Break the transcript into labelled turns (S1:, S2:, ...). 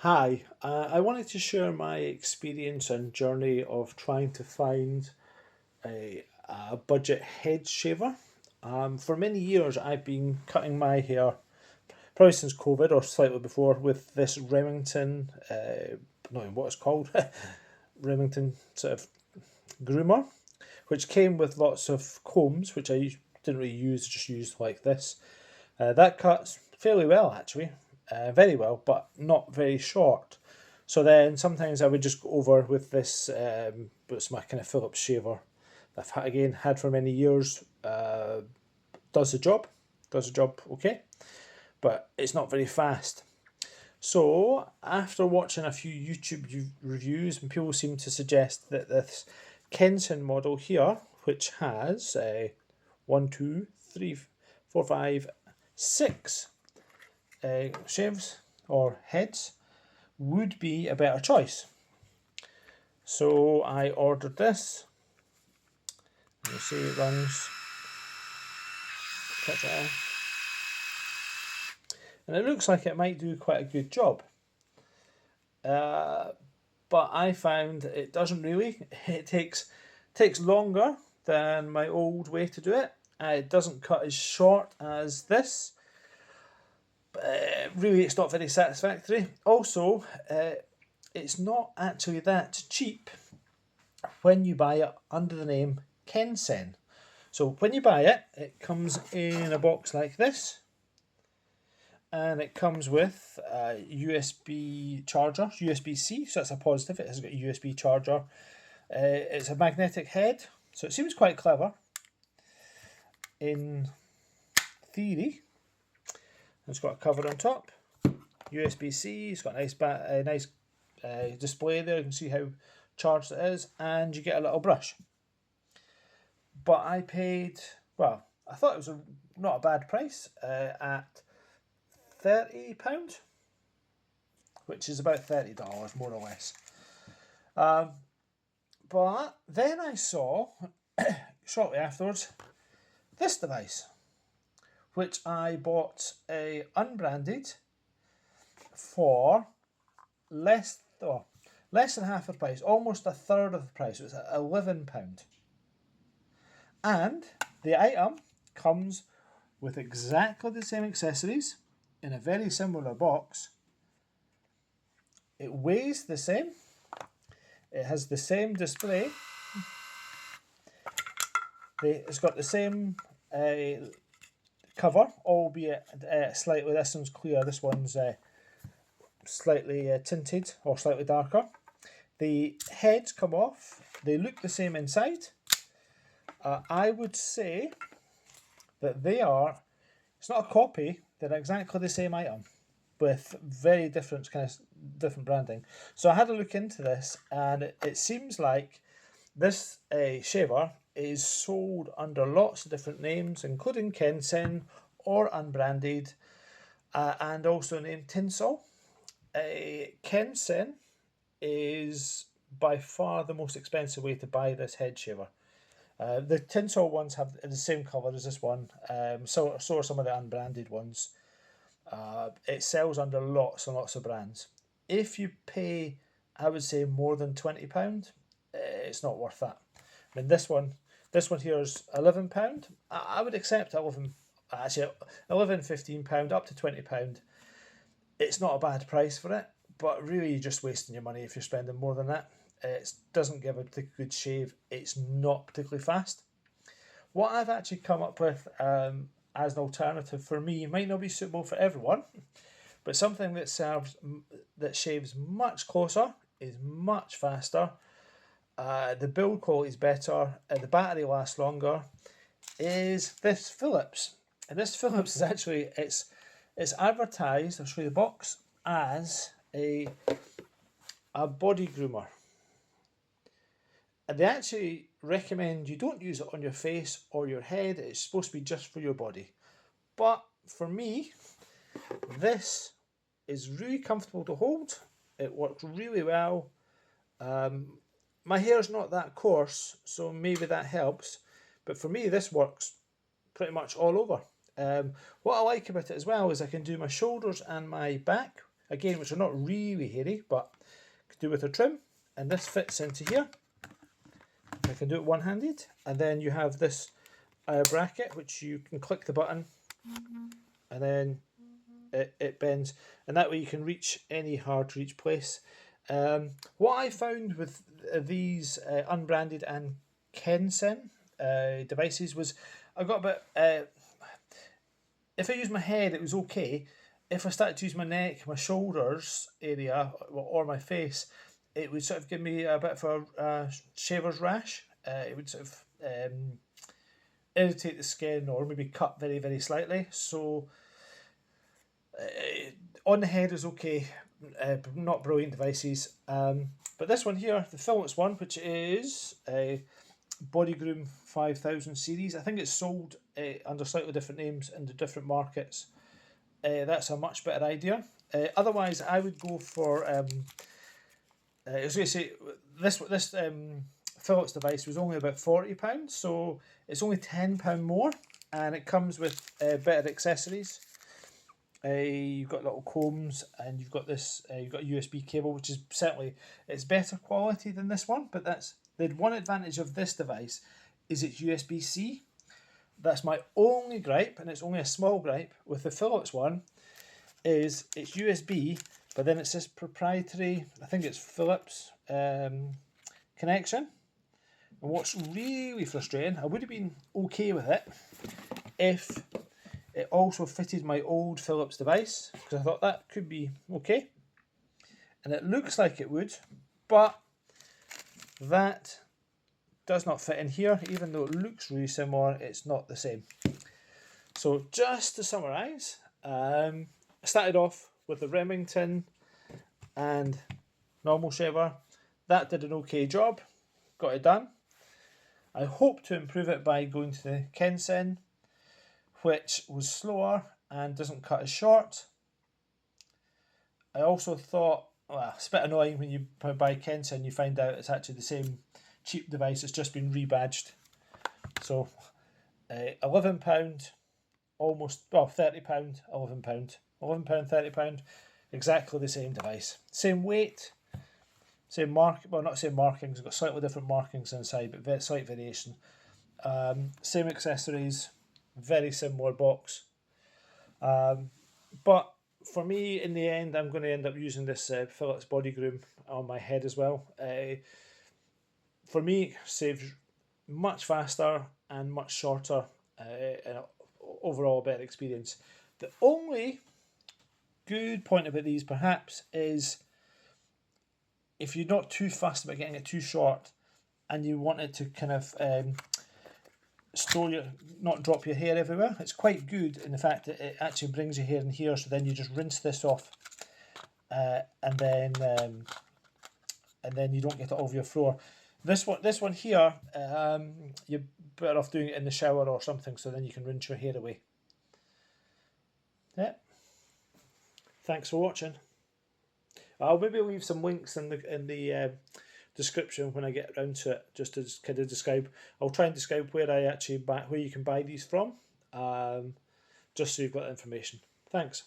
S1: Hi, I wanted to share my experience and journey of trying to find a budget head shaver. For many years, I've been cutting my hair, probably since COVID or slightly before, with this Remington, not even what it's called, Remington sort of groomer, which came with lots of combs, which I didn't really use, just used like this. That cuts fairly well, actually, very well, but not very short. So then sometimes I would just go over with this, it's my kind of Phillips shaver that I've again had for many years. Does the job, does the job okay, but it's not very fast. So after watching a few YouTube reviews, and people seem to suggest that this Kensen model here, which has one, two, three, four, five, six shaves or heads, would be a better choice. So I ordered this. You see it runs. And it looks like it might do quite a good job. But I found it doesn't really. It takes longer than my old way to do it. It doesn't cut as short as this. Really, it's not very satisfactory. Also, it's not actually that cheap when you buy it under the name Kensen. So when you buy it, it comes in a box like this, and it comes with a USB charger, USB-C, so that's a positive. It has got a USB charger. It's a magnetic head, so it seems quite clever in theory. It's got a cover on top, USB-C. It's got a nice display there. You can see how charged it is, and you get a little brush. But I paid, well, I thought it was not a bad price at £30, which is about $30 more or less. But then I saw shortly afterwards this device, which I bought unbranded for less than half the price, almost a third of the price. It was at £11. And the item comes with exactly the same accessories in a very similar box. It weighs the same. It has the same display. It's got the same cover, albeit slightly, this one's clear, this one's slightly tinted or slightly darker. The heads come off. They look the same inside. I would say that it's not a copy, they're exactly the same item with very different branding. So I had a look into this, and it seems like this shaver is sold under lots of different names, including Kensen or unbranded, and also named Tinsel. Kensen is by far the most expensive way to buy this head shaver. The Tinsel ones have the same colour as this one, so are some of the unbranded ones. It sells under lots and lots of brands. If you pay, I would say, more than £20, it's not worth that. I mean, this one here is £11. I would accept actually £11, £15, up to £20. It's not a bad price for it, but really you're just wasting your money if you're spending more than that. It doesn't give a particularly good shave. It's not particularly fast. What I've actually come up with as an alternative for me might not be suitable for everyone, but something that shaves much closer, is much faster, the build quality is better, the battery lasts longer, is this Phillips. And this Phillips is actually, it's advertised, I'll show you the box, as a body groomer. And they actually recommend you don't use it on your face or your head. It's supposed to be just for your body. But for me, this is really comfortable to hold. It works really well. My hair's not that coarse, so maybe that helps. But for me, this works pretty much all over. What I like about it as well is I can do my shoulders and my back again, which are not really hairy, but could do with a trim. And this fits into here. I can do it one-handed. And then you have this bracket, which you can click the button, and then it bends, and that way you can reach any hard to reach place. What I found with these unbranded and Kensen devices was I got a bit. If I used my head, it was okay. If I started to use my neck, my shoulders area, or my face, it would sort of give me a bit of a shaver's rash. It would sort of irritate the skin or maybe cut very, very slightly. So on the head is okay, not brilliant devices. But this one here, the Philips one, which is a Bodygroom 5000 series. I think it's sold under slightly different names in the different markets. That's a much better idea. Otherwise, I would go for. I was going to say this Philips device was only about £40, so it's only £10 more, and it comes with better accessories. You've got little combs, and you've got this. You've got a USB cable, which is certainly it's better quality than this one. But that's the one advantage of this device is it's USB-C. That's my only gripe, and it's only a small gripe with the Philips one. Is it's USB, but then it's this proprietary. I think it's Philips connection. And what's really frustrating, I would have been okay with it if it also fitted my old Philips device, because I thought that could be okay. And it looks like it would, but that does not fit in here. Even though it looks really similar, it's not the same. So just to summarise, I started off with the Remington and normal shaver. That did an okay job, got it done. I hope to improve it by going to the Kensen, which was slower and doesn't cut as short. I also thought, well, it's a bit annoying when you buy Kensen and you find out it's actually the same cheap device, it's just been rebadged. So £11, almost, well, £30, £11, £11, £30, exactly the same device. Same weight, same well, not same markings, it's got slightly different markings inside, but slight variation. Same accessories, very similar box. But for me, in the end, I'm going to end up using this Philips Bodygroom on my head as well. For me, saves much faster and much shorter, and overall a better experience. The only good point about these, perhaps, is if you're not too fussed about getting it too short, and you want it to kind of not drop your hair everywhere. It's quite good in the fact that it actually brings your hair in here, so then you just rinse this off, and then you don't get it all over your floor. This one here, you're better off doing it in the shower or something, so then you can rinse your hair away. Yeah. Thanks for watching. I'll maybe leave some links in the description when I get around to it, just to kind of describe. I'll try and describe where you can buy these from, just so you've got that information. Thanks.